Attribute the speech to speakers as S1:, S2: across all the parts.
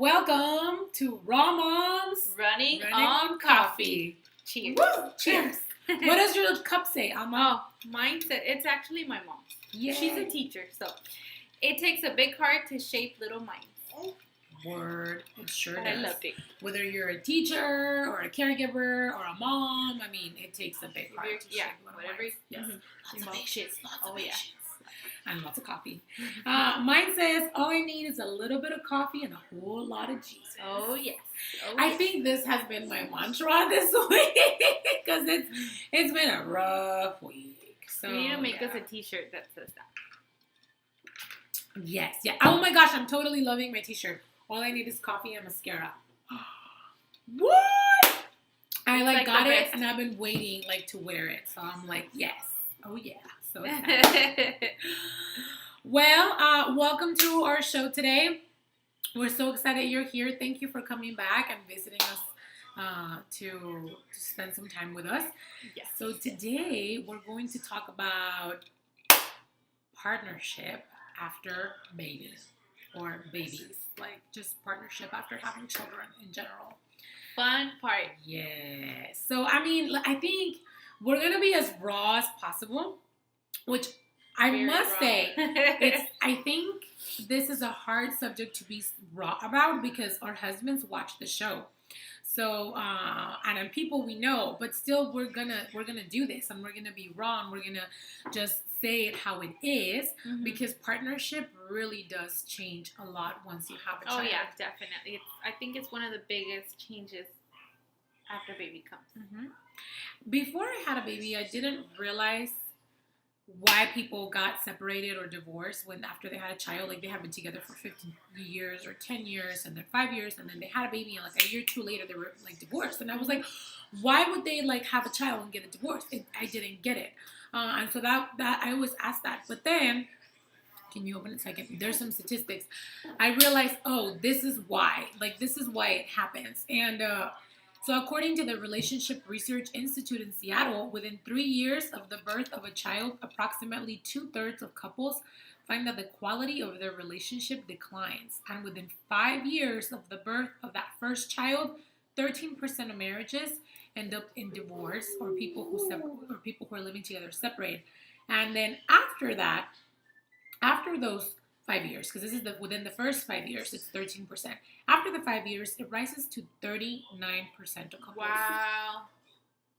S1: Welcome to Raw Moms
S2: Running on Coffee. Cheers.
S1: Woo! Cheers. What does your cup say, Alma?
S2: Oh, mine said it's actually my mom.
S1: Yeah.
S2: She's a teacher, so it takes a big heart to shape little minds.
S1: Word. It sure
S2: But
S1: does.
S2: I loved it.
S1: Whether you're a teacher or a caregiver or a mom, I mean, it takes a big heart to
S2: Yeah,
S1: shape little
S2: whatever.
S1: minds. Yes.
S2: Mhm.
S1: Lots of
S2: Well,
S1: patience. Lots of
S2: oh, yeah.
S1: patience. And lots of coffee. Mine says, all I need is a little bit of coffee and a whole lot of Jesus.
S2: Oh, yes. Oh,
S1: I
S2: yes.
S1: think this has been my mantra this week because it's been a rough week. So
S2: You need to make us a t-shirt that says that.
S1: Yes, yeah. Oh my gosh, I'm totally loving my t-shirt. All I need is coffee and mascara. What? I
S2: It's
S1: got
S2: the
S1: it
S2: best.
S1: and I've been waiting to wear it. So I'm like, yes. Oh yeah. So excited. Well, welcome to our show today. We're so excited you're here. Thank you for coming back and visiting us to spend some time with us.
S2: Yes.
S1: So today we're going to talk about partnership after babies or babies, like just partnership after having children in general.
S2: Fun part.
S1: Yes. So I mean, I think we're gonna be as raw as possible, which I
S2: Very
S1: must
S2: raw.
S1: say, I think this is a hard subject to be raw about because our husbands watch the show. So, and then people we know, but still we're gonna do this and we're gonna be raw and we're gonna just say it how it is
S2: Mhm.
S1: because partnership really does change a lot once you have a child.
S2: Oh, yeah, definitely. I think it's one of the biggest changes after baby comes.
S1: Mm-hmm. Before I had a baby, I didn't realize why people got separated or divorced when after they had a child. Like they had been together for 15 years or 10 years and then 5 years and then they had a baby and like a year or two later they were like divorced. And I was like, why would they like have a child and get a divorce? I didn't get it. And so that I always asked that. But then, can you open it so I can? There's some statistics. I realized, oh, this is why. Like this is why it happens. And so according to the Relationship Research Institute in Seattle, within 3 years of the birth of a child, approximately 2/3 of couples find that the quality of their relationship declines. And within 5 years of the birth of that first child, 13% of marriages end up in divorce or people who are living together separate. And then after that, after those 5 years, because this is within the first 5 years, it's 13%. After the 5 years, it rises to 39% of couples.
S2: Wow.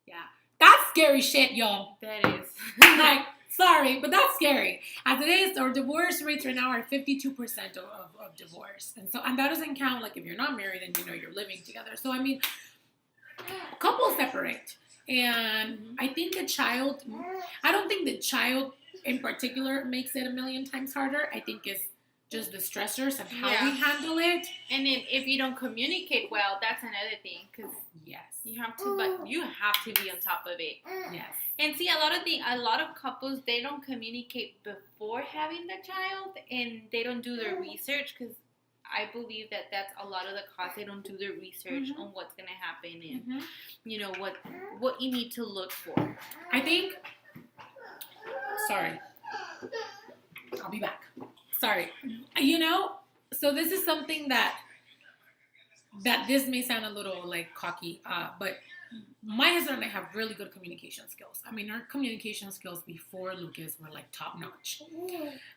S1: Yeah. That's scary shit, y'all.
S2: That is.
S1: Like, sorry, but that's scary. As it is, our divorce rates right now are 52% of divorce. And that doesn't count, like, if you're not married and, you're living together. So, I mean, couples separate. And I think I don't think the child in particular makes it a million times harder. I think it's just the stressors of how we handle it.
S2: And then if you don't communicate well, that's another thing because
S1: Yes.
S2: you have to be on top of it.
S1: Yes.
S2: And see, a lot of couples, they don't communicate before having the child, and they don't do their research because I believe that that's a lot of the cause. They don't do their research on what's gonna happen and what you need to look for.
S1: I think. Sorry. I'll be back. Sorry. So this is something that this may sound a little like cocky, but my husband and I have really good communication skills. I mean, our communication skills before Lucas were like top notch.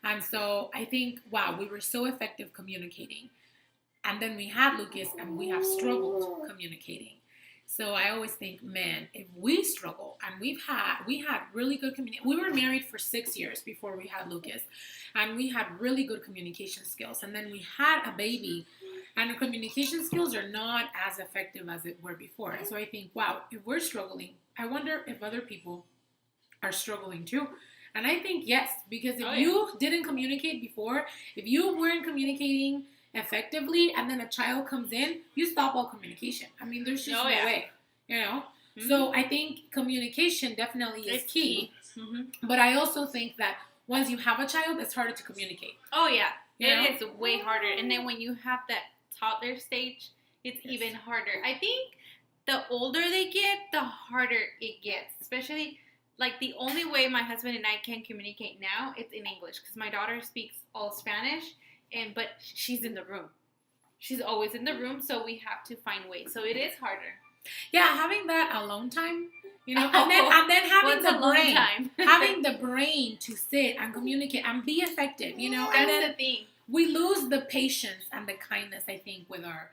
S1: And so I think, wow, we were so effective communicating. And then we had Lucas and we have struggled communicating. So I always think, man, if we struggle and we had really good communication. We were married for 6 years before we had Lucas, and we had really good communication skills. And then we had a baby, and our communication skills are not as effective as it were before. And so I think, wow, if we're struggling, I wonder if other people are struggling too. And I think yes, because if you didn't communicate before, if you weren't communicating effectively and then a child comes in, you stop all communication. I mean, there's just no way,
S2: Mm-hmm.
S1: So I think communication definitely is key.
S2: Mm-hmm.
S1: But I also think that once you have a child, it's harder to communicate.
S2: Oh yeah, it is way harder. And then when you have that toddler stage, it's even harder. I think the older they get, the harder it gets. Especially, like, the only way my husband and I can communicate now, it's in English. Because my daughter speaks all Spanish, but she's in the room. she's always in the room, so we have to find ways. So it is harder.
S1: Yeah, having that alone time, and then having
S2: What's
S1: the
S2: alone
S1: brain,
S2: time?
S1: having the brain to sit and communicate and be effective, and
S2: That's
S1: then
S2: the thing.
S1: we lose the patience and the kindness, I think, with our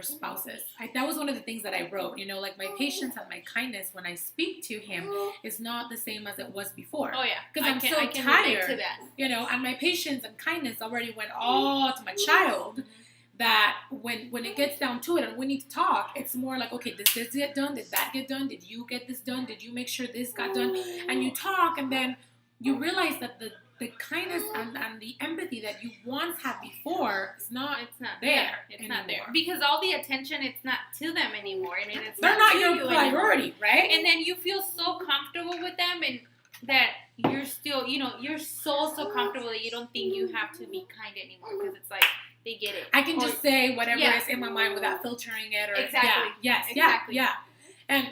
S1: spouses. That was one of the things that I wrote. Like my patience and my kindness when I speak to him is not the same as it was before.
S2: Oh yeah,
S1: because I'm so
S2: I can
S1: tired.
S2: relate to that.
S1: And my patience and kindness already went all to my child. That when it gets down to it and we need to talk, it's more like, okay, did this get done? Did that get done? Did you get this done? Did you make sure this got done? And you talk, and then you realize that the kindness and the empathy that you once had before is not there.
S2: It's not there. Because all the attention, it's not to them anymore. I mean,
S1: they're not your priority, right?
S2: And then you feel so comfortable with them, and that you're still, you're so comfortable that you don't think you have to be kind anymore, because it's like, they get it.
S1: I can just say whatever is in my mind without filtering it. Or
S2: exactly.
S1: Yeah. And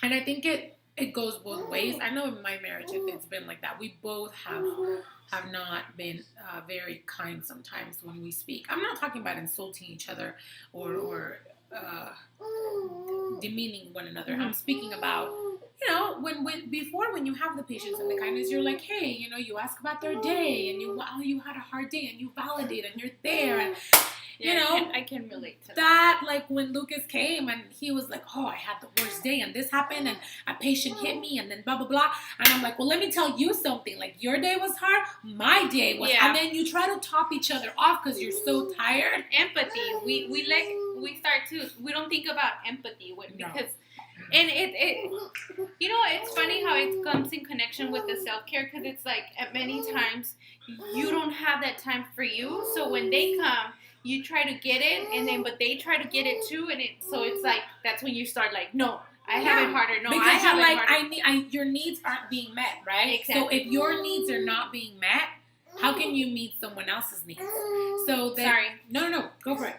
S1: I think it goes both ways. I know in my marriage it's been like that. We both have not been very kind sometimes when we speak. I'm not talking about insulting each other or demeaning one another. I'm speaking about when you have the patience and the kindness, you're like, hey, you ask about their day, and you had a hard day, and you validate, and you're there, and
S2: I can relate to
S1: that. Like when Lucas came and he was like, oh, I had the worst day, and this happened, and a patient hit me, and then blah blah blah, and I'm like, well, let me tell you something. Like your day was hard, my day was, and then you try to top each other off because you're so tired.
S2: Empathy, we start to, we don't think about empathy because. And it's funny how it comes in connection with the self-care, because it's like at many times you don't have that time for you. So when they come, you try to get it, but they try to get it too, and it's like that's when you start like, no, I have it harder. No,
S1: because
S2: I have
S1: you're
S2: it
S1: like,
S2: harder.
S1: your needs aren't being met, right?
S2: Exactly.
S1: So if your needs are not being met, how can you meet someone else's needs? So
S2: sorry,
S1: no, go for it.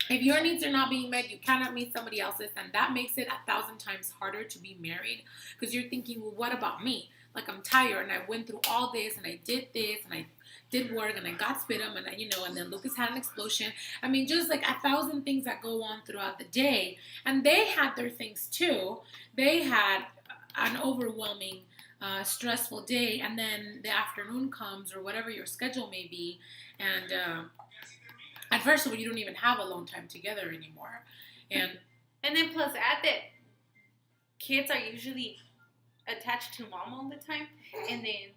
S1: If your needs are not being met, you cannot meet somebody else's, and that makes it 1,000 times harder to be married, because you're thinking, well, what about me? Like, I'm tired, and I went through all this, and I did this, and I did work, and I got spit on, and and then Lucas had an explosion. I mean, just like 1,000 things that go on throughout the day, and they had their things too. They had an overwhelming, stressful day, and then the afternoon comes, or whatever your schedule may be, and at first, you don't even have alone time together anymore. And
S2: then plus add that kids are usually attached to mom all the time, and then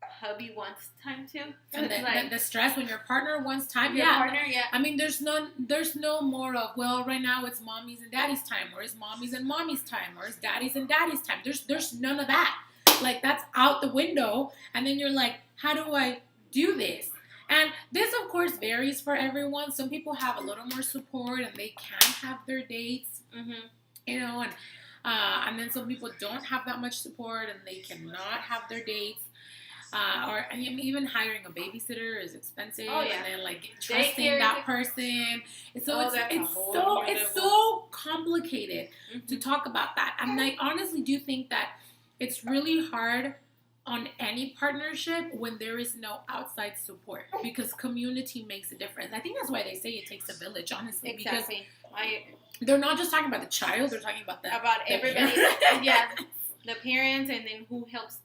S2: hubby wants time too. So
S1: and then the stress when your partner wants time.
S2: Your partner,
S1: I mean, there's no more of, well, right now it's mommy's and daddy's time, or it's mommy's and mommy's time, or it's daddy's and daddy's time. There's none of that. Like, that's out the window. And then you're like, how do I do this? And this, of course, varies for everyone. Some people have a little more support, and they can have their dates, and then some people don't have that much support, and they cannot have their dates. Or even hiring a babysitter is expensive, and then like trusting that person. So it's so complicated to talk about that. And I honestly do think that it's really hard on any partnership when there is no outside support, because community makes a difference. I think that's why they say it takes a village, honestly.
S2: Exactly.
S1: Because they're not just talking about the child; they're talking about
S2: everybody. Yeah, the parents, and then who helps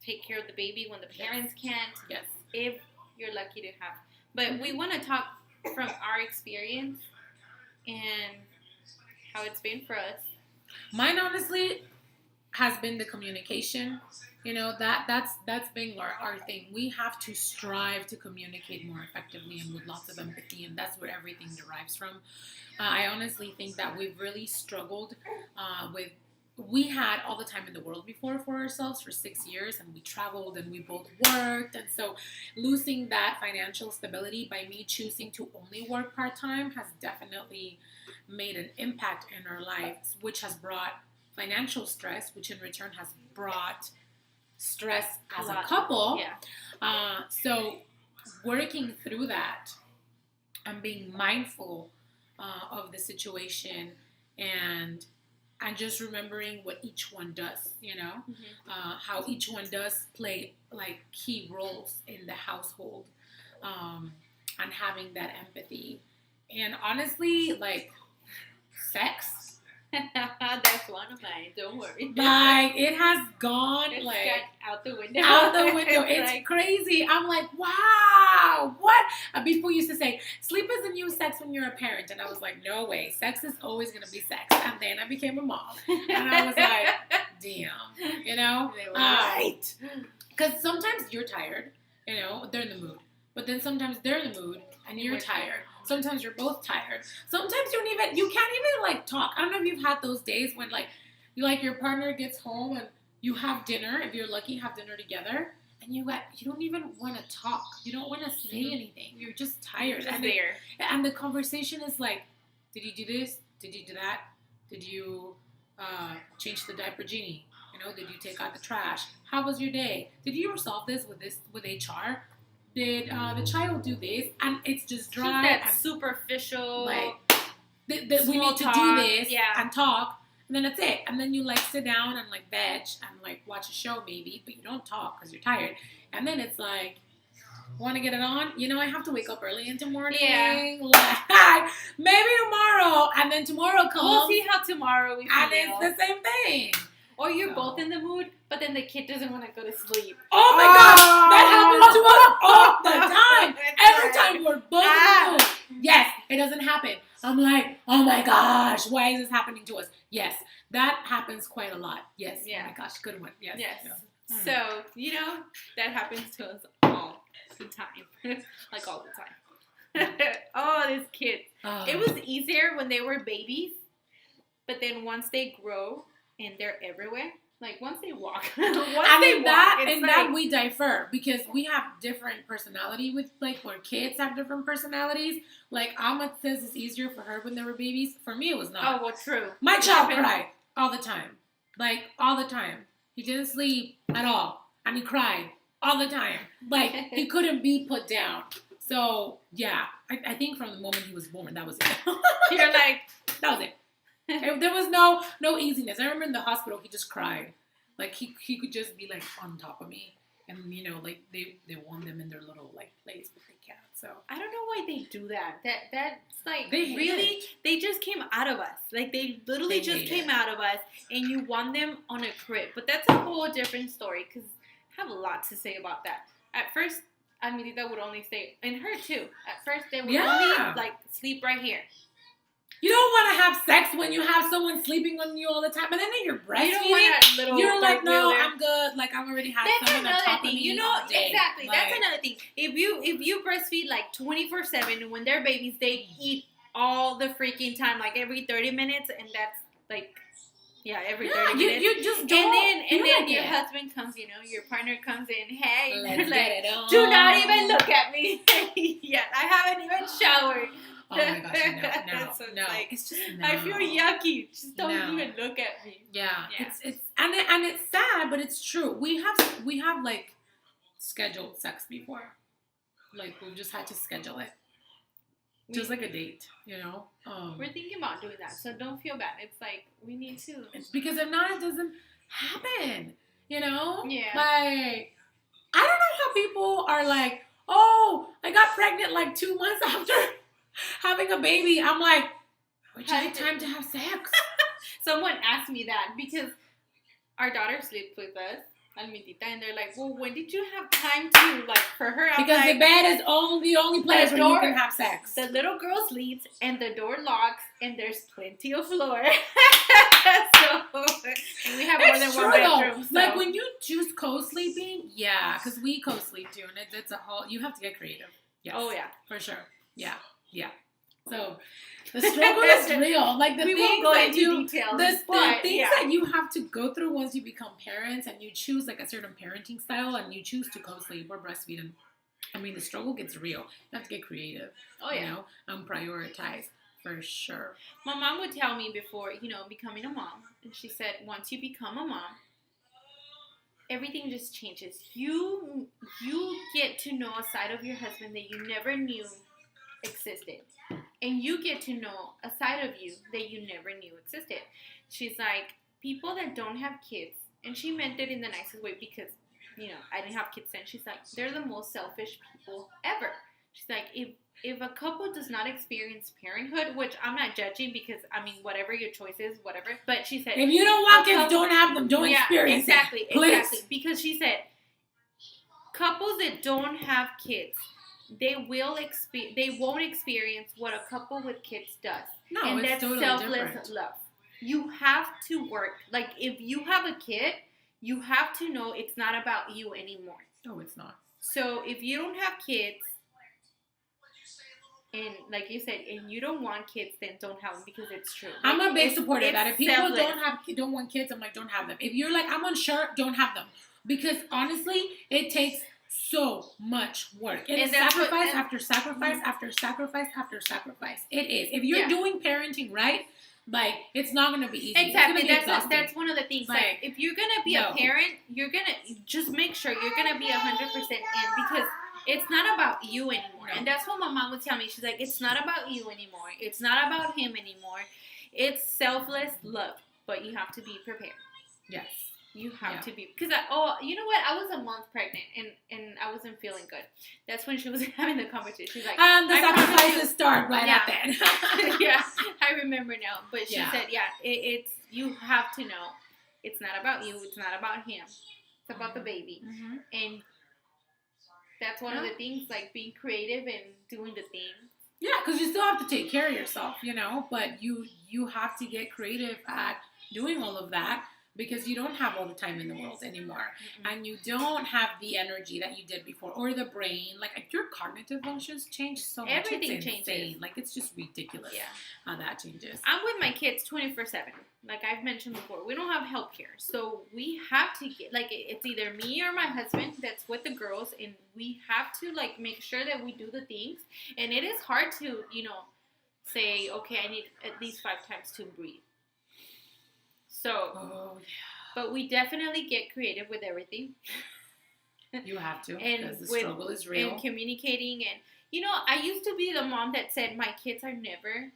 S2: take care of the baby when the parents can't.
S1: Yes.
S2: If you're lucky to have. But we want to talk from our experience and how it's been for us.
S1: Mine, honestly, has been the communication. That's been our thing. We have to strive to communicate more effectively and with lots of empathy, and that's where everything derives from. I honestly think that we've really struggled with. We had all the time in the world before for ourselves for 6 years, and we traveled and we both worked, and so losing that financial stability by me choosing to only work part-time has definitely made an impact in our lives, which has brought financial stress, which in return has brought stress as a couple.
S2: Yeah.
S1: So working through that and being mindful of the situation, and just remembering what each one does, how each one does play like key roles in the household, and having that empathy And honestly, like, sex,
S2: That's one of mine. Don't worry.
S1: like, it has gone,
S2: It's
S1: like,
S2: got out the window.
S1: out the window. It's
S2: like,
S1: crazy. I'm like, wow, what? People used to say, sleep is the new sex when you're a parent. And I was like, no way. Sex is always going to be sex. And then I became a mom. And I was like, damn, you know?
S2: They were
S1: Right. Because sometimes you're tired, you know, they're in the mood. But then sometimes they're in the mood and you're tired. Sometimes you're both tired. Sometimes you can't even, like, talk. I don't know if you've had those days when, like, your partner gets home and you have dinner, if you're lucky, have dinner together, and you don't even want to talk. You don't want to say anything. You're just tired.
S2: just
S1: And
S2: there.
S1: and the conversation is like, did you do this? Did you do that? Did you change the diaper genie? You know, did you take out the trash? How was your day? Did you resolve this with HR? Did the child do this? And it's just dry.
S2: That
S1: and
S2: superficial.
S1: like, we need
S2: small
S1: to
S2: talk,
S1: do this
S2: yeah.
S1: and talk, and then that's it. And then you, like, sit down and, like, veg and, like, watch a show maybe, but you don't talk because you're tired. And then it's like, want to get it on? You know, I have to wake up early in the morning.
S2: Yeah.
S1: Like, maybe tomorrow. And then tomorrow comes.
S2: We'll see how tomorrow we feel.
S1: And it's the same thing.
S2: Or you're both in the mood, but then the kid doesn't want to go to sleep.
S1: Oh my gosh, that happens to us all the time. Every time we're both in the mood. Yes, it doesn't happen. I'm like, oh my gosh, why is this happening to us? Yes, that happens quite a lot. Yes.
S2: Yeah.
S1: Oh my gosh, good one. Yes.
S2: Yes.
S1: Yeah.
S2: So, you know, that happens to us all the time. Like all the time. Oh, these kids. It was easier when they were babies, but then once they grow and they're everywhere, like once they walk,
S1: that we differ because we have different personality with, like, where kids have different personalities. Like, Alma says it's easier for her when they were babies. For me, it was not.
S2: Oh, well, true.
S1: My child cried all the time. Like, all the time. He didn't sleep at all. And he cried all the time. Like, he couldn't be put down. So, yeah. I think from the moment he was born, that was it.
S2: You're like...
S1: That was it. There was no easiness. I remember in the hospital, he just cried. Like, he could just be, like, on top of me. And, you know, like, they want them in their little, like, place, but they can't. So
S2: I don't know why they do that. That's like,
S1: They hate
S2: really, they just came out of us. Like, they literally just
S1: hate
S2: came
S1: it.
S2: out of us, and you want them on a crib. But that's a whole different story, because I have a lot to say about that. At first, Almirita would only stay, and her too. At first, they would only, like, sleep right here.
S1: you don't want to have sex when you have someone sleeping on you all the time, but then you're breastfeeding.
S2: You don't want that little
S1: You're like, no,
S2: wheeler.
S1: I'm good. Like, I've already had
S2: That's
S1: someone on
S2: another
S1: top
S2: thing.
S1: of me
S2: You know,
S1: all day.
S2: exactly.
S1: Like,
S2: That's another thing. If you breastfeed like 24/7, when they're babies, they eat all the freaking time, like every 30 minutes, and that's like, yeah, every 30 minutes.
S1: You just don't.
S2: And then
S1: like
S2: your
S1: it.
S2: husband comes, you know, your partner comes in, hey,
S1: Let's
S2: like,
S1: get it on.
S2: do not even look at me yet. I haven't even showered.
S1: Oh my gosh, no.
S2: So it's
S1: No.
S2: like,
S1: It's just no.
S2: I feel yucky. Just don't
S1: No.
S2: even look at me.
S1: Yeah,
S2: Yeah.
S1: it's and it's sad, but it's true. We have like scheduled sex before, like we've just had to schedule it, just like a date, you know.
S2: We're thinking about doing that, so don't feel bad. It's like we need to.
S1: Because if not, it doesn't happen, you know.
S2: Yeah.
S1: Like, I don't know how people are like, oh, I got pregnant like 2 months after having a baby. I'm like, where'd you get time to have sex?
S2: Someone asked me that because our daughter sleeps with us, Almitita, and they're like, well, when did you have time to, like, for her? I'm
S1: Because
S2: like,
S1: the bed is the only place where you can have sex.
S2: The little girl sleeps, and the door locks, and there's plenty of floor. So, and we have more than one bedroom. So.
S1: Like, when you choose co-sleeping, yeah, because we co-sleep too, and it's a whole, you have to get creative. Yes.
S2: Oh, yeah.
S1: For sure. Yeah. So, the struggle is real. Like,
S2: we won't go into details.
S1: The things that you have to go through once you become parents and you choose, like, a certain parenting style and you choose to co-sleep or breastfeed. And, I mean, the struggle gets real. You have to get creative.
S2: Oh, yeah.
S1: You know, and prioritize. For sure.
S2: My mom would tell me before, you know, becoming a mom, and she said, once you become a mom, everything just changes. You get to know a side of your husband that you never knew existed. And you get to know a side of you that you never knew existed. She's like, people that don't have kids, and she meant it in the nicest way because, you know, I didn't have kids then. She's like, they're the most selfish people ever. She's like, if a couple does not experience parenthood, which I'm not judging because I mean whatever your choice is, whatever. But she said,
S1: if you don't want kids, don't have them. Don't experience
S2: exactly,
S1: it. Please.
S2: exactly. Because she said, couples that don't have kids, they won't experience what a couple with kids does.
S1: No,
S2: and
S1: it's
S2: that's
S1: totally
S2: selfless
S1: different.
S2: love. You have to work. Like if you have a kid, you have to know it's not about you anymore.
S1: No, it's not.
S2: So if you don't have kids, and like you said, and you don't want kids, then don't have them because it's true. Like,
S1: I'm a big supporter of that. If people
S2: selfless.
S1: don't want kids, I'm like, don't have them. If you're like, I'm unsure, don't have them. Because honestly, it takes so much work. It is sacrifice after sacrifice after sacrifice after sacrifice. It is. If you're doing parenting right, like it's not gonna be easy.
S2: Exactly. That's one of the things. Like if you're gonna be a parent, you're gonna just make sure you're gonna be 100% in because it's not about you anymore. And that's what my mom would tell me. She's like, it's not about you anymore. It's not about him anymore. It's selfless love, but you have to be prepared.
S1: Yes.
S2: You have to be, because you know what? I was a month pregnant and I wasn't feeling good. That's when she was having the conversation. She's like,
S1: the sacrifices start right at then.
S2: Yeah, I remember now. But she said, it's you have to know, it's not about you. It's not about him. It's about the baby.
S1: Mm-hmm.
S2: And that's one of the things, like being creative and doing the things.
S1: Yeah, because you still have to take care of yourself, you know. But you have to get creative at doing all of that. Because you don't have all the time in the world anymore. Mm-hmm. And you don't have the energy that you did before. Or the brain. Like, your cognitive functions change so much.
S2: Everything changes.
S1: Like, it's just ridiculous how that changes.
S2: I'm with my kids 24/7. Like I've mentioned before. We don't have health care. So we have to get, like, it's either me or my husband that's with the girls. And we have to, like, make sure that we do the things. And it is hard to, you know, say, okay, I need at least 5 times to breathe. So, but we definitely get creative with everything.
S1: You have to, because the struggle is real.
S2: And communicating, and you know, I used to be the mom that said my kids are never,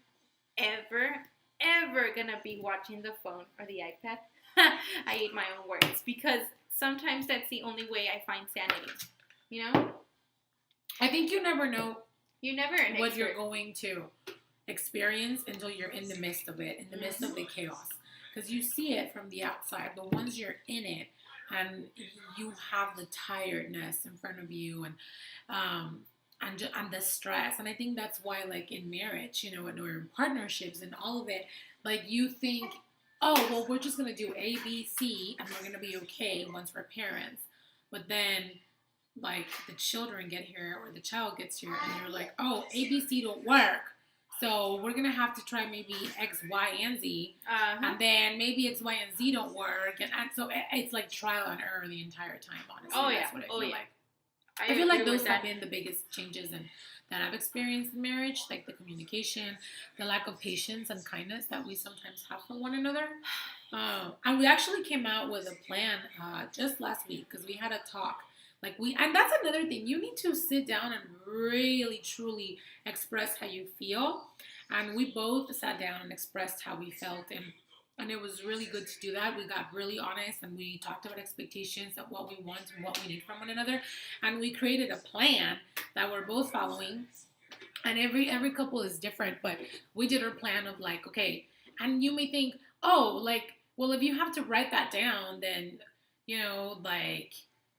S2: ever, ever gonna be watching the phone or the iPad. I ate my own words because sometimes that's the only way I find sanity. You know,
S1: I think you never know.
S2: You never
S1: what you're going to experience until you're in the midst of it, in the midst of the chaos. Because you see it from the outside, but once you're in it, and you have the tiredness in front of you, and the stress, and I think that's why, like in marriage, you know, and or in partnerships and all of it, like you think, oh, well, we're just gonna do A, B, C, and we're gonna be okay once we're parents, but then like the children get here or the child gets here, and you're like, oh, A, B, C don't work. So we're going to have to try maybe X, Y, and Z. And then maybe X, Y, and Z don't work. And so it's like trial and error the entire time, honestly. That's what I feel like. I feel like those have been the biggest changes that I've experienced in marriage. Like the communication, the lack of patience and kindness that we sometimes have for one another. And we actually came out with a plan just last week because we had a talk. And that's another thing. You need to sit down and really, truly express how you feel. And we both sat down and expressed how we felt. And it was really good to do that. We got really honest and we talked about expectations of what we want and what we need from one another. And we created a plan that we're both following. And every couple is different. But we did our plan of like, okay. And you may think, oh, like, well, if you have to write that down, then, you know, like...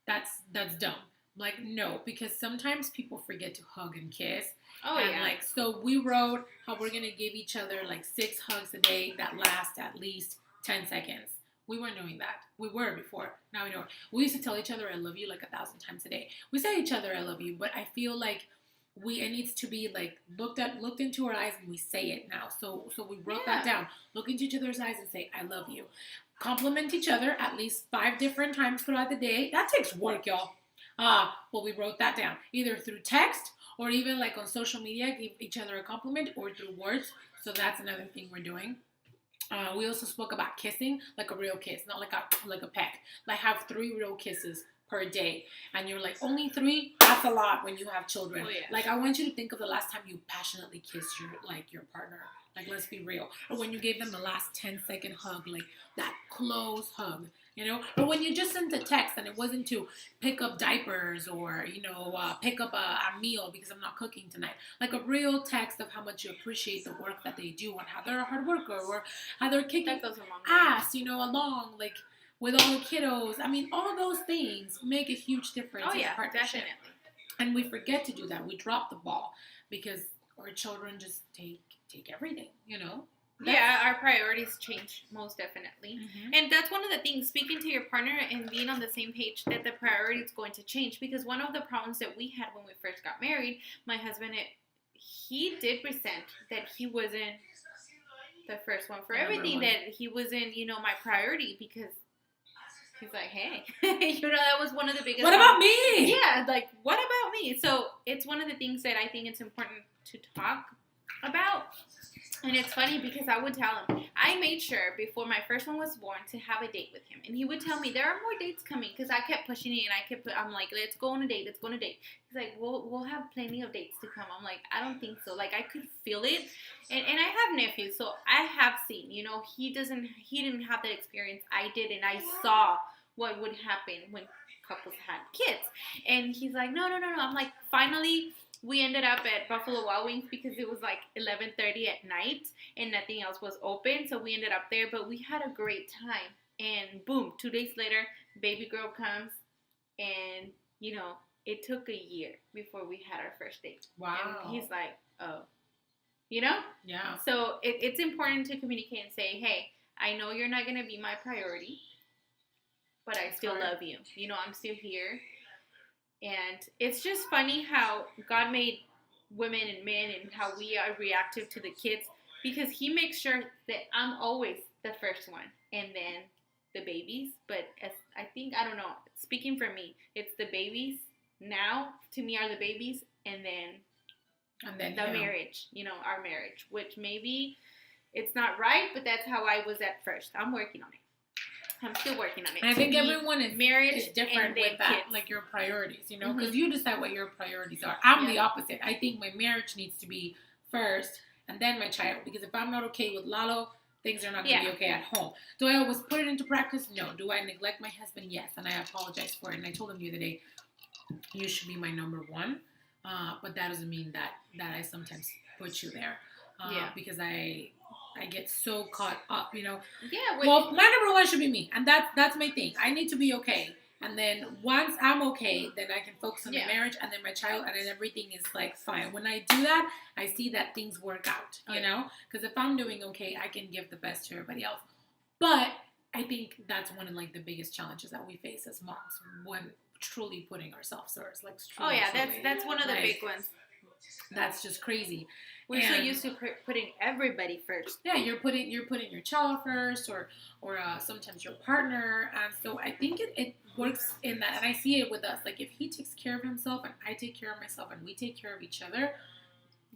S1: That's dumb. Like, no, because sometimes people forget to hug and kiss.
S2: Oh,
S1: and like, so we wrote how we're going to give each other like 6 hugs a day that last at least 10 seconds. We weren't doing that. We were before. Now we don't. We used to tell each other I love you like 1,000 times a day. We say each other I love you, but I feel like it needs to be like looked into our eyes and we say it now. So we wrote that down. Look into each other's eyes and say, I love you. Compliment each other at least 5 different times throughout the day. That takes work, y'all. Well, we wrote that down. Either through text or even like on social media, give each other a compliment or through words. So that's another thing we're doing. We also spoke about kissing like a real kiss, not like a peck. Like have 3 real kisses per day, and you're like, only 3? That's a lot when you have children.
S2: Oh, yeah.
S1: Like, I want you to think of the last time you passionately kissed your partner. Like, let's be real. Or when you gave them the last 10-second hug, like that close hug, Or when you just sent a text and it wasn't to pick up diapers or, pick up a meal because I'm not cooking tonight. Like a real text of how much you appreciate the work that they do and how they're a hard worker or how they're kicking
S2: That goes a long way.
S1: ass, along, like, with all the kiddos. I mean, all those things make a huge difference in a partnership.
S2: Definitely.
S1: And we forget to do that. We drop the ball because our children just take everything,
S2: Yeah, our priorities change, most definitely.
S1: Mm-hmm.
S2: And that's one of the things, speaking to your partner and being on the same page, that the priority is going to change. Because one of the problems that we had when we first got married, my husband, he did resent that he wasn't the first one for everything, that he wasn't, my priority, because he's like, hey, that was one of the biggest
S1: What about me?
S2: Yeah, like, what about me? So it's one of the things that I think it's important to talk about. And it's funny because I would tell him, I made sure before my first one was born to have a date with him. And he would tell me, there are more dates coming, because I kept pushing it, and I'm like, let's go on a date, He's like, we'll have plenty of dates to come. I'm like, I don't think so. Like, I could feel it. And I have nephews, so I have seen, he didn't have that experience. I did, and I saw what would happen when couples had kids. And he's like, no. I'm like, finally, we ended up at Buffalo Wild Wings because it was like 11:30 at night and nothing else was open. So we ended up there, but we had a great time. And boom, 2 days later, baby girl comes, and it took a year before we had our first date.
S1: Wow.
S2: And he's like, oh,
S1: Yeah.
S2: So it's important to communicate and say, hey, I know you're not going to be my priority, but I still love you. I'm still here. And it's just funny how God made women and men and how we are reactive to the kids, because he makes sure that I'm always the first one and then the babies. But I don't know, speaking for me, it's the babies now, to me, are the babies, and then the marriage, our marriage, which maybe it's not right, but that's how I was at first. I'm working on it. I'm still working on it.
S1: And I think everyone is different with that,
S2: kids.
S1: like your priorities, because
S2: Mm-hmm.
S1: you decide what your priorities are. I'm the opposite. I think my marriage needs to be first and then my child, because if I'm not okay with Lalo, things are not going to be okay at home. Do I always put it into practice? No. Do I neglect my husband? Yes. And I apologize for it. And I told him the other day, you should be my number one. But that doesn't mean that I sometimes put you there. Because I get so caught up,
S2: Yeah.
S1: Well, my number one should be me, and that's my thing. I need to be okay, and then once I'm okay, then I can focus on the marriage, and then my child, and then everything is like fine. When I do that, I see that things work out, because if I'm doing okay, I can give the best to everybody else. But I think that's one of like the biggest challenges that we face as moms, when truly putting ourselves first. Like, truly,
S2: that's one of the big ones.
S1: That's just crazy.
S2: We're so used to putting everybody first.
S1: Yeah, you're putting your child first, or sometimes your partner, and so I think it works in that, and I see it with us. Like, if he takes care of himself and I take care of myself and we take care of each other,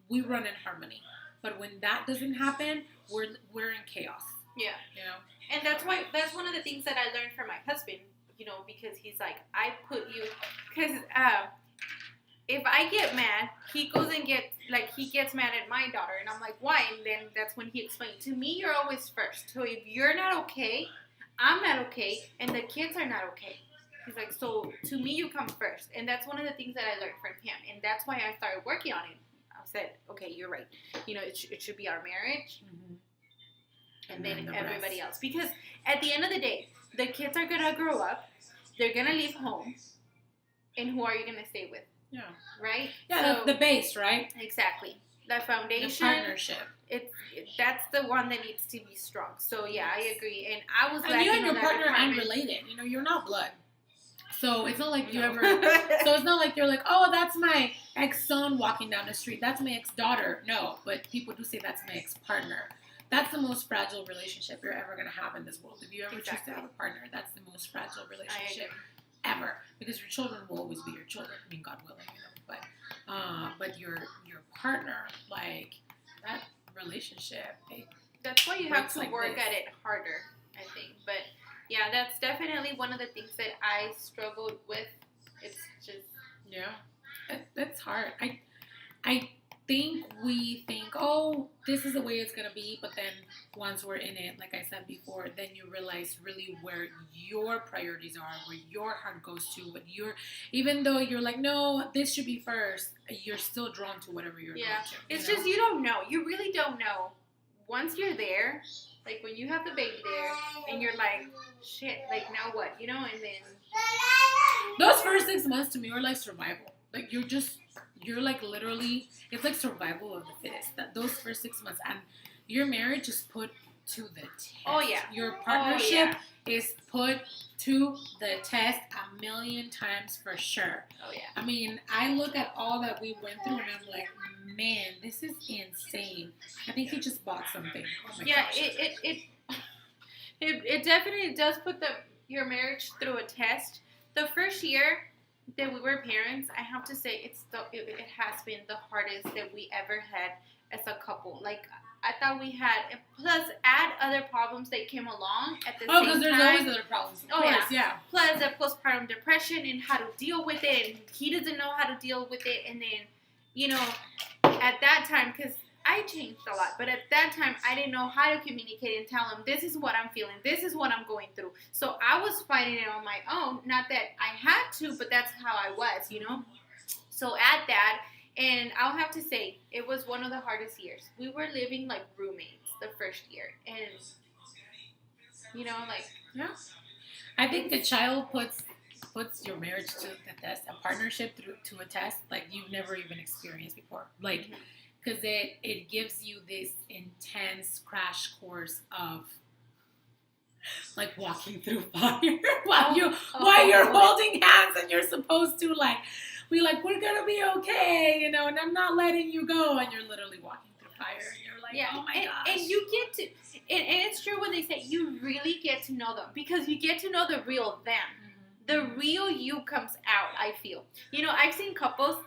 S1: we run in harmony. But when that doesn't happen, we're in chaos.
S2: Yeah. And that's one of the things that I learned from my husband. Because he's like, I put you, because if I get mad, he gets mad at my daughter, and I'm like, why? And then that's when he explained, to me, you're always first. So if you're not okay, I'm not okay, and the kids are not okay. He's like, so to me, you come first. And that's one of the things that I learned from him, and that's why I started working on it. I said, okay, you're right. It should be our marriage, and then everybody else. Because at the end of the day, the kids are going to grow up, they're going to leave home, and who are you going to stay with?
S1: Yeah.
S2: Right?
S1: Yeah, so, the base, right?
S2: Exactly. The foundation.
S1: The partnership.
S2: That's the one that needs to be strong. So, yeah, I agree. And I was
S1: and you and your partner are unrelated. You're not blood. So, it's not like you ever... So, it's not like you're like, oh, that's my ex-son walking down the street. That's my ex-daughter. No, but people do say that's my ex-partner. That's the most fragile relationship you're ever going to have in this world. If you ever choose to have a partner, that's the most fragile relationship ever, because your children will always be your children. I mean, God willing, but your partner, like, that relationship.
S2: That's why you have to work at it harder, I think. But Yeah, that's definitely one of the things that I struggled with. It's just
S1: Yeah, that's hard. I think we think, oh, this is the way it's gonna be, but then once we're in it, like I said before, then you realize really where your priorities are, where your heart goes to, what you're. Even though you're like, no, this should be first, you're still drawn to whatever you're
S2: yeah.
S1: drawn to.
S2: It's just you don't know. You really don't know. Once you're there, like when you have the baby there, and you're like, shit, like now what, you know? And then
S1: those first 6 months to me were like survival. Like you're like literally, it's like survival of the fittest. That those first 6 months, and your marriage is put to the test.
S2: Oh yeah.
S1: Your partnership is put to the test a million times for sure.
S2: Oh yeah.
S1: I mean, I look at all that we went through and I'm like, man, this is insane. I think he just bought something. Oh my gosh.
S2: It definitely does put your marriage through a test. The first year that we were parents, I have to say it has been the hardest that we ever had as a couple. Like I thought we had, plus add other problems that came along at the same time.
S1: Oh, because there's always other problems. Of course, yeah.
S2: Plus the postpartum depression and how to deal with it, and he doesn't know how to deal with it, and then, you know, at that time, because I changed a lot, but at that time, I didn't know how to communicate and tell him, this is what I'm feeling, this is what I'm going through. So I was fighting it on my own. Not that I had to, but that's how I was, you know. So add that, and I'll have to say, it was one of the hardest years. We were living like roommates the first year, and, you know, like...
S1: Yeah. I think a child puts your marriage to the test, a partnership to a test like you've never even experienced before. Like... Because it gives you this intense crash course of like walking through fire while you're holding hands and you're supposed to like be like, we're gonna be okay, you know, and I'm not letting you go, and you're literally walking through fire and you're like, oh my gosh.
S2: And you get to, and it's true when they say you really get to know them, because you get to know the real them. Mm-hmm. The real you comes out, I feel. You know, I've seen couples.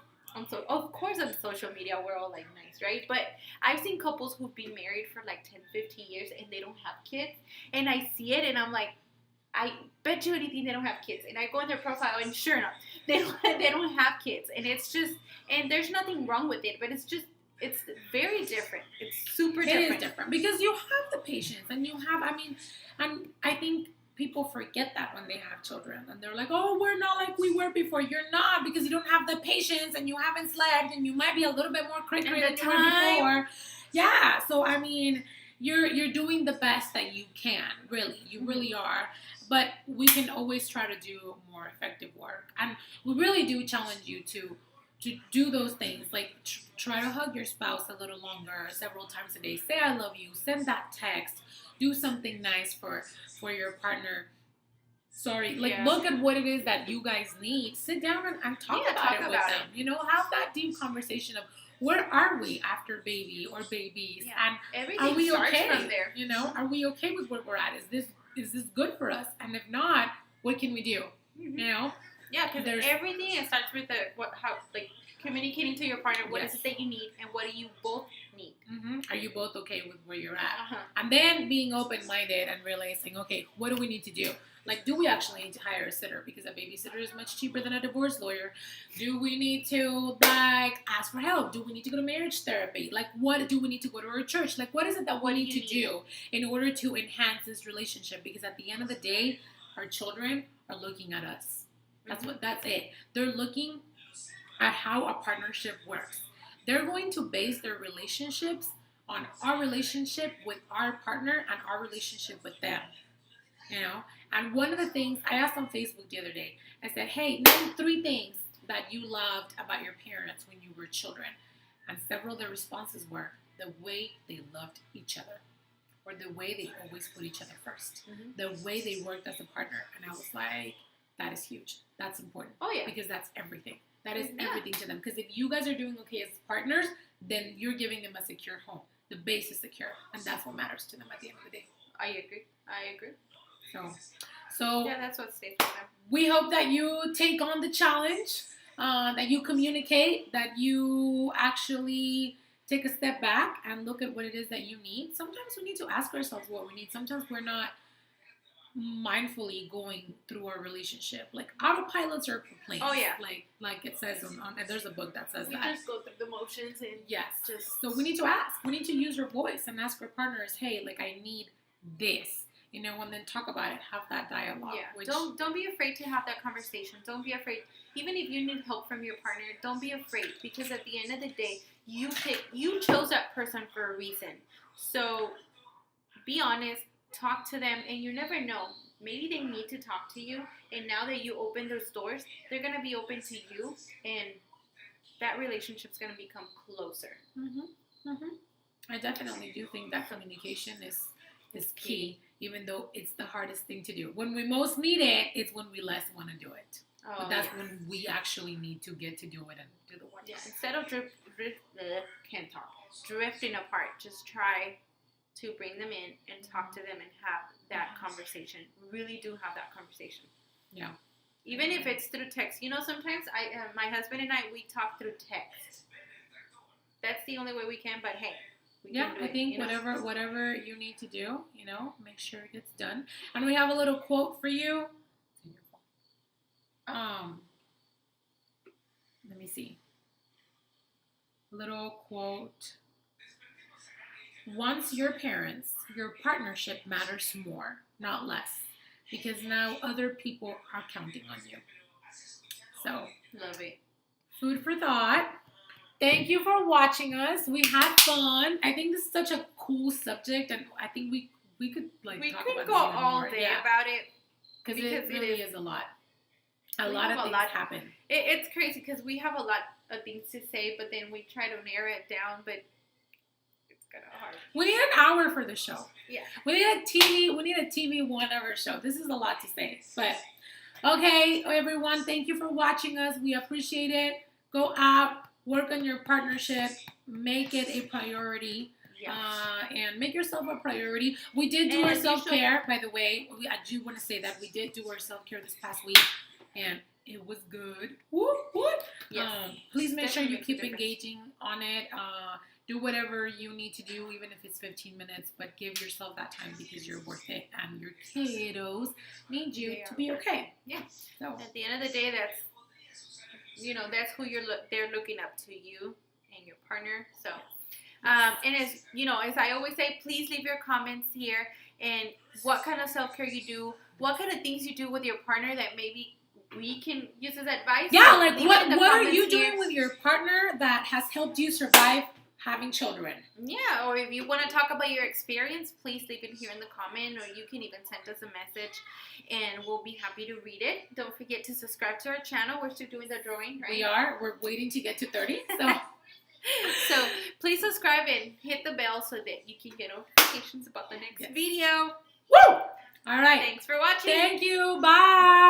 S2: Of course, on social media, we're all like nice, right? But I've seen couples who've been married for like 10, 15 years and they don't have kids. And I see it and I'm like, I bet you anything they don't have kids. And I go on their profile and sure enough, they don't have kids. And it's just, and there's nothing wrong with it, but it's very different. It's super different.
S1: It is different because you have the patience and you have, and I think people forget that when they have children and they're like, oh, we're not like we were before. You're not, because you don't have the patience and you haven't slept and you might be a little bit more cranky than you were before. Yeah, so I mean, you're doing the best that you can, really. You really are. But we can always try to do more effective work. And we really do challenge you to do those things, like try to hug your spouse a little longer, several times a day. Say I love you. Send that text. Do something nice for your partner. Look at what it is that you guys need. Sit down and talk about it with them. You know, have that deep conversation of where are we after baby or babies, and
S2: everything
S1: are we
S2: starts
S1: okay?
S2: from there.
S1: You know, are we okay with where we're at? Is this good for us? And if not, what can we do?
S2: Mm-hmm.
S1: You know.
S2: Yeah, because everything starts with communicating to your partner what is it that you need and what do you both need.
S1: Mm-hmm. Are you both okay with where you're at?
S2: Uh-huh.
S1: And then being open-minded and realizing, okay, what do we need to do? Like, do we actually need to hire a sitter? Because a babysitter is much cheaper than a divorce lawyer. Do we need to, ask for help? Do we need to go to marriage therapy? Like, what do we need to go to our church? Like, what is it that we need to do in order to enhance this relationship? Because at the end of the day, our children are looking at us. That's it. They're looking at how a partnership works. They're going to base their relationships on our relationship with our partner and our relationship with them. You know? And one of the things I asked on Facebook the other day, I said, hey, name 3 things that you loved about your parents when you were children. And several of the responses were the way they loved each other, or the way they always put each other first, the way they worked as a partner. And I was like, that is huge. That's important. Oh, yeah. Because that's everything. That is everything to them. Because if you guys are doing okay as partners, then you're giving them a secure home. The base is secure. And that's what matters to them at the end of the day.
S2: I agree.
S1: So
S2: yeah, that's what stays with them.
S1: We hope that you take on the challenge, that you communicate, that you actually take a step back and look at what it is that you need. Sometimes we need to ask ourselves what we need. Sometimes we're not mindfully going through our relationship. Like autopilots are planes.
S2: Oh, yeah.
S1: Like it says on there's a book that says
S2: We
S1: that.
S2: just go through the motions and
S1: Yes.
S2: just.
S1: So we need to ask. We need to use our voice and ask our partners, hey, like I need this. You know, and then talk about it. Have that dialogue.
S2: Yeah.
S1: Which,
S2: Don't be afraid to have that conversation. Don't be afraid. Even if you need help from your partner, don't be afraid, because at the end of the day, you chose that person for a reason. So be honest, talk to them, and you never know. Maybe they need to talk to you, and now that you open those doors, they're gonna be open to you, and that relationship's gonna become closer.
S1: I definitely do think that communication is key, even though it's the hardest thing to do. When we most need it, it's when we less want to do it.
S2: Oh,
S1: But that's when we actually need to get to do it and do the work.
S2: Yeah, instead of drifting apart, just try to bring them in and talk to them and have that conversation. Really do have that conversation.
S1: Yeah.
S2: Even if it's through text. You know, sometimes my husband and I, we talk through text. That's the only way we can, but hey. We
S1: Yeah,
S2: can do
S1: I
S2: it,
S1: think
S2: you know?
S1: whatever you need to do, you know, make sure it gets done. And we have a little quote for you. Let me see. Little quote. Once your parents, your partnership matters more, not less, because now other people are counting on you. So,
S2: Love it.
S1: food for thought. Thank you for watching us. We had fun. I think this is such a cool subject, and I think we could like
S2: We
S1: talk
S2: could
S1: about
S2: go
S1: this even
S2: all
S1: more.
S2: day
S1: Yeah,
S2: about it.
S1: because
S2: because
S1: it
S2: it
S1: really
S2: is-
S1: is a lot. A
S2: we
S1: lot
S2: have
S1: of
S2: a
S1: things
S2: lot-
S1: happen.
S2: It's crazy because we have a lot of things to say, but then we try to narrow it down, but it's kind of hard.
S1: We need an hour for the show.
S2: Yeah.
S1: We need a TV 1 hour show. This is a lot to say. But okay, everyone, thank you for watching us. We appreciate it. Go out, work on your partnership, make it a priority.
S2: Yeah.
S1: And make yourself a priority. We did do
S2: And
S1: our
S2: you
S1: self-care, by the way. I do want to say that we did do our self-care this past week, and it was good. Woo, woo.
S2: Yes.
S1: Please make sure
S2: Definitely
S1: you
S2: makes a
S1: keep
S2: difference.
S1: engaging on it. Do whatever you need to do, even if it's 15 minutes, but give yourself that time because you're worth it, and your kiddos need you
S2: They
S1: to
S2: are
S1: be okay.
S2: Yeah.
S1: So,
S2: At the end of the day, that's who they're looking up to, you and your partner. So, and as I always say, please leave your comments here and what kind of self-care you do, what kind of things you do with your partner that maybe we can use as advice.
S1: yeah,
S2: So
S1: like
S2: leave it in the
S1: what are
S2: comments
S1: you
S2: here.
S1: doing with your partner that has helped you survive having children?
S2: Yeah, or if you want to talk about your experience, please leave it here in the comment, or you can even send us a message, and we'll be happy to read it. Don't forget to subscribe to our channel. We're still doing the drawing, right?
S1: We're waiting to get to 30. So,
S2: So please subscribe and hit the bell so that you can get notifications about the next
S1: Yes.
S2: video.
S1: woo! All right.
S2: Thanks for watching.
S1: Thank you. Bye.